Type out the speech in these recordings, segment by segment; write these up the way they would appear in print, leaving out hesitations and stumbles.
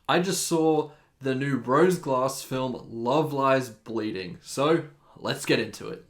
I just saw the new Rose Glass film, Love Lies Bleeding. So, let's get into it.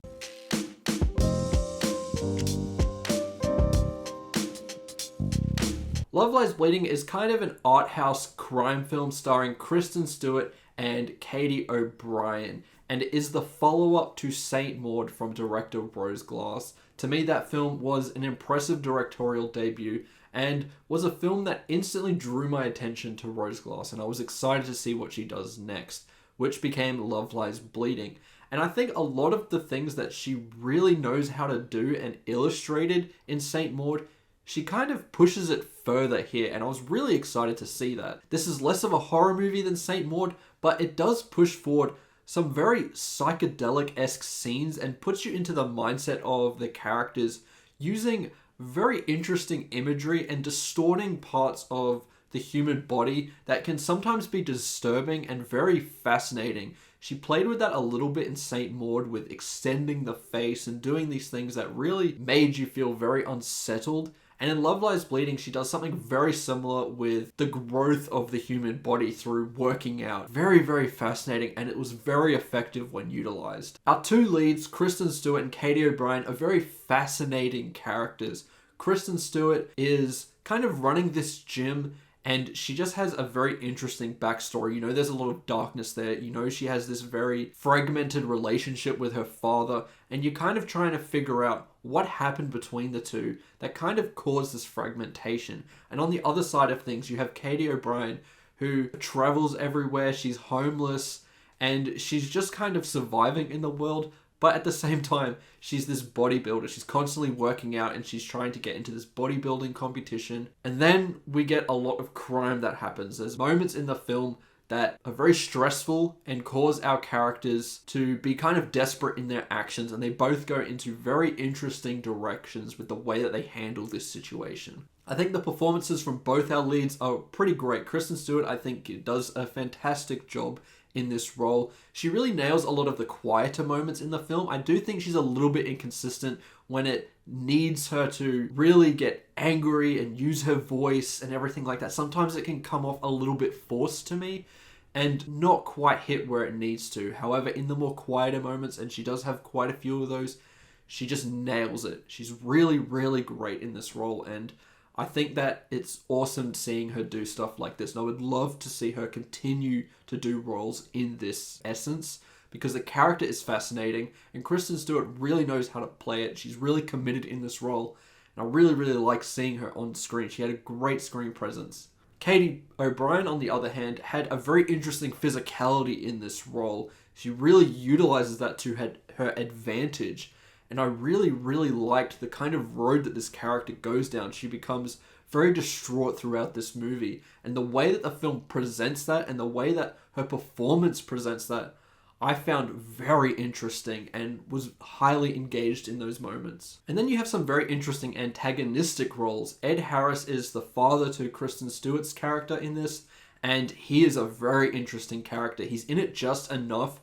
Love Lies Bleeding is kind of an art house crime film starring Kristen Stewart and Katie O'Brien, and it is the follow-up to Saint Maud from director Rose Glass. To me, that film was an impressive directorial debut and was a film that instantly drew my attention to Rose Glass, and I was excited to see what she does next, which became Love Lies Bleeding. And I think a lot of the things that she really knows how to do and illustrated in Saint Maud, she kind of pushes it further here, and I was really excited to see that. This is less of a horror movie than Saint Maud, but it does push forward some very psychedelic-esque scenes and puts you into the mindset of the characters using very interesting imagery and distorting parts of the human body that can sometimes be disturbing and very fascinating. She played with that a little bit in Saint Maud with extending the face and doing these things that really made you feel very unsettled. And in Love Lies Bleeding, she does something very similar with the growth of the human body through working out. Very, very fascinating, and it was very effective when utilized. Our two leads, Kristen Stewart and Katie O'Brien, are very fascinating characters. Kristen Stewart is kind of running this gym, and she just has a very interesting backstory. You know, there's a lot of darkness there. You know, she has this very fragmented relationship with her father, and you're kind of trying to figure out what happened between the two that kind of caused this fragmentation. And on the other side of things, you have Katie O'Brien, who travels everywhere. She's homeless, and she's just kind of surviving in the world. But at the same time, she's this bodybuilder. She's constantly working out and she's trying to get into this bodybuilding competition. And then we get a lot of crime that happens. There's moments in the film that are very stressful and cause our characters to be kind of desperate in their actions. And they both go into very interesting directions with the way that they handle this situation. I think the performances from both our leads are pretty great. Kristen Stewart, I think, does a fantastic job in this role. She really nails a lot of the quieter moments in the film. I do think she's a little bit inconsistent when it needs her to really get angry and use her voice and everything like that. Sometimes it can come off a little bit forced to me and not quite hit where it needs to. However, in the more quieter moments, and she does have quite a few of those, she just nails it. She's really, really great in this role, and I think that it's awesome seeing her do stuff like this. And I would love to see her continue to do roles in this essence because the character is fascinating and Kristen Stewart really knows how to play it. She's really committed in this role. And I really, really like seeing her on screen. She had a great screen presence. Katie O'Brien, on the other hand, had a very interesting physicality in this role. She really utilizes that to her advantage. And I really, really liked the kind of road that this character goes down. She becomes very distraught throughout this movie. And the way that the film presents that and the way that her performance presents that, I found very interesting and was highly engaged in those moments. And then you have some very interesting antagonistic roles. Ed Harris is the father to Kristen Stewart's character in this, and he is a very interesting character. He's in it just enough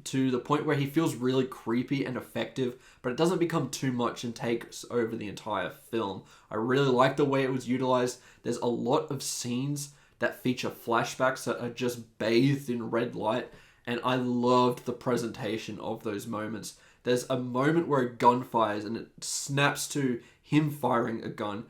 to the point where he feels really creepy and effective, but it doesn't become too much and takes over the entire film. I really like the way it was utilized. There's a lot of scenes that feature flashbacks that are just bathed in red light, and I loved the presentation of those moments. There's a moment where a gun fires and it snaps to him firing a gun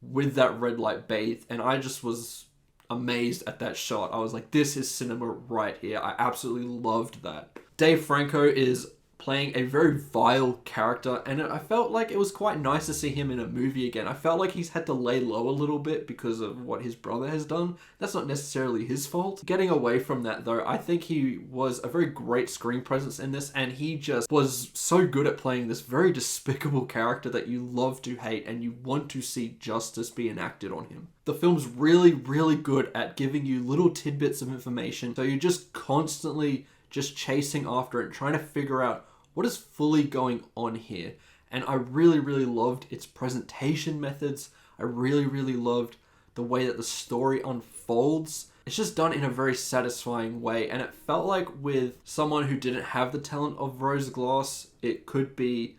with that red light bathed, and I just was amazed at that shot. I was like, this is cinema right here. I absolutely loved that. Dave Franco is playing a very vile character, and I felt like it was quite nice to see him in a movie again. I felt like he's had to lay low a little bit because of what his brother has done. That's not necessarily his fault. Getting away from that though, I think he was a very great screen presence in this, and he just was so good at playing this very despicable character that you love to hate and you want to see justice be enacted on him. The film's really, really good at giving you little tidbits of information, so you're just constantly just chasing after it, trying to figure out what is fully going on here. And I really, really loved its presentation methods. I really, really loved the way that the story unfolds. It's just done in a very satisfying way. And it felt like with someone who didn't have the talent of Rose Glass, it could be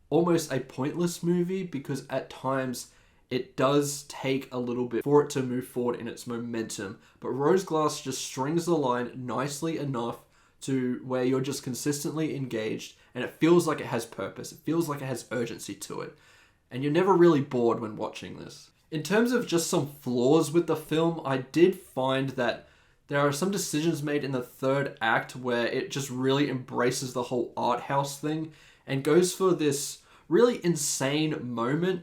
almost a pointless movie because at times it does take a little bit for it to move forward in its momentum. But Rose Glass just strings the line nicely enough to where you're just consistently engaged, and it feels like it has purpose. It feels like it has urgency to it. And you're never really bored when watching this. In terms of just some flaws with the film, I did find that there are some decisions made in the third act where it just really embraces the whole art house thing and goes for this really insane moment.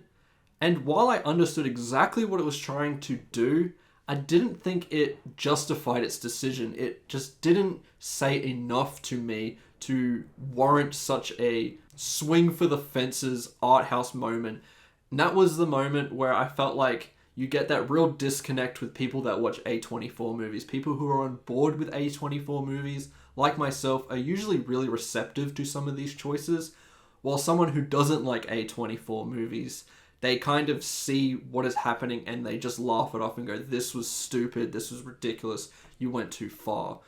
And while I understood exactly what it was trying to do, I didn't think it justified its decision. It just didn't say enough to me to warrant such a swing for the fences art house moment. And that was the moment where I felt like you get that real disconnect with people that watch A24 movies. People who are on board with A24 movies, like myself, are usually really receptive to some of these choices, while someone who doesn't like A24 movies, they kind of see what is happening and they just laugh it off and go, this was stupid, this was ridiculous, you went too far.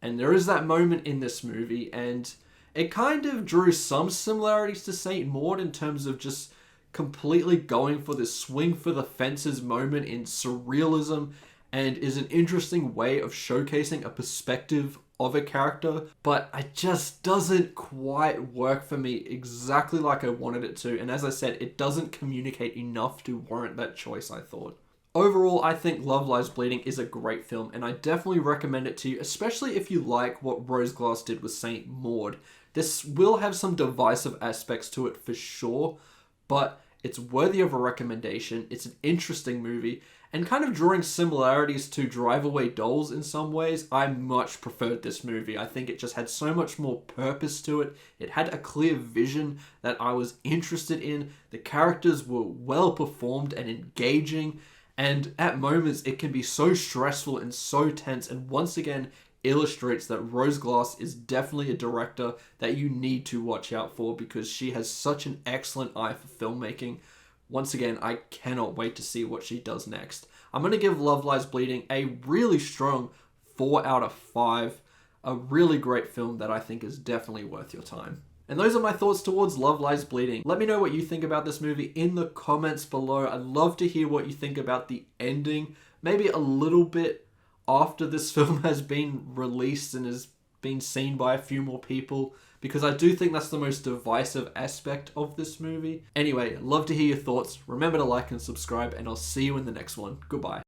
And there is that moment in this movie, and it kind of drew some similarities to Saint Maud in terms of just completely going for this swing for the fences moment in surrealism, and is an interesting way of showcasing a perspective of a character, but it just doesn't quite work for me exactly like I wanted it to. And as I said, it doesn't communicate enough to warrant that choice, I thought. Overall, I think Love Lies Bleeding is a great film, and I definitely recommend it to you, especially if you like what Rose Glass did with Saint Maud. This will have some divisive aspects to it for sure, but it's worthy of a recommendation. It's an interesting movie, and kind of drawing similarities to Drive Away Dolls in some ways, I much preferred this movie. I think it just had so much more purpose to it. It had a clear vision that I was interested in. The characters were well performed and engaging, and at moments it can be so stressful and so tense, and once again illustrates that Rose Glass is definitely a director that you need to watch out for because she has such an excellent eye for filmmaking. Once again, I cannot wait to see what she does next. I'm going to give Love Lies Bleeding a really strong 4 out of 5. A really great film that I think is definitely worth your time. And those are my thoughts towards Love Lies Bleeding. Let me know what you think about this movie in the comments below. I'd love to hear what you think about the ending. Maybe a little bit after this film has been released and has been seen by a few more people, because I do think that's the most divisive aspect of this movie. Anyway, love to hear your thoughts. Remember to like and subscribe, and I'll see you in the next one. Goodbye.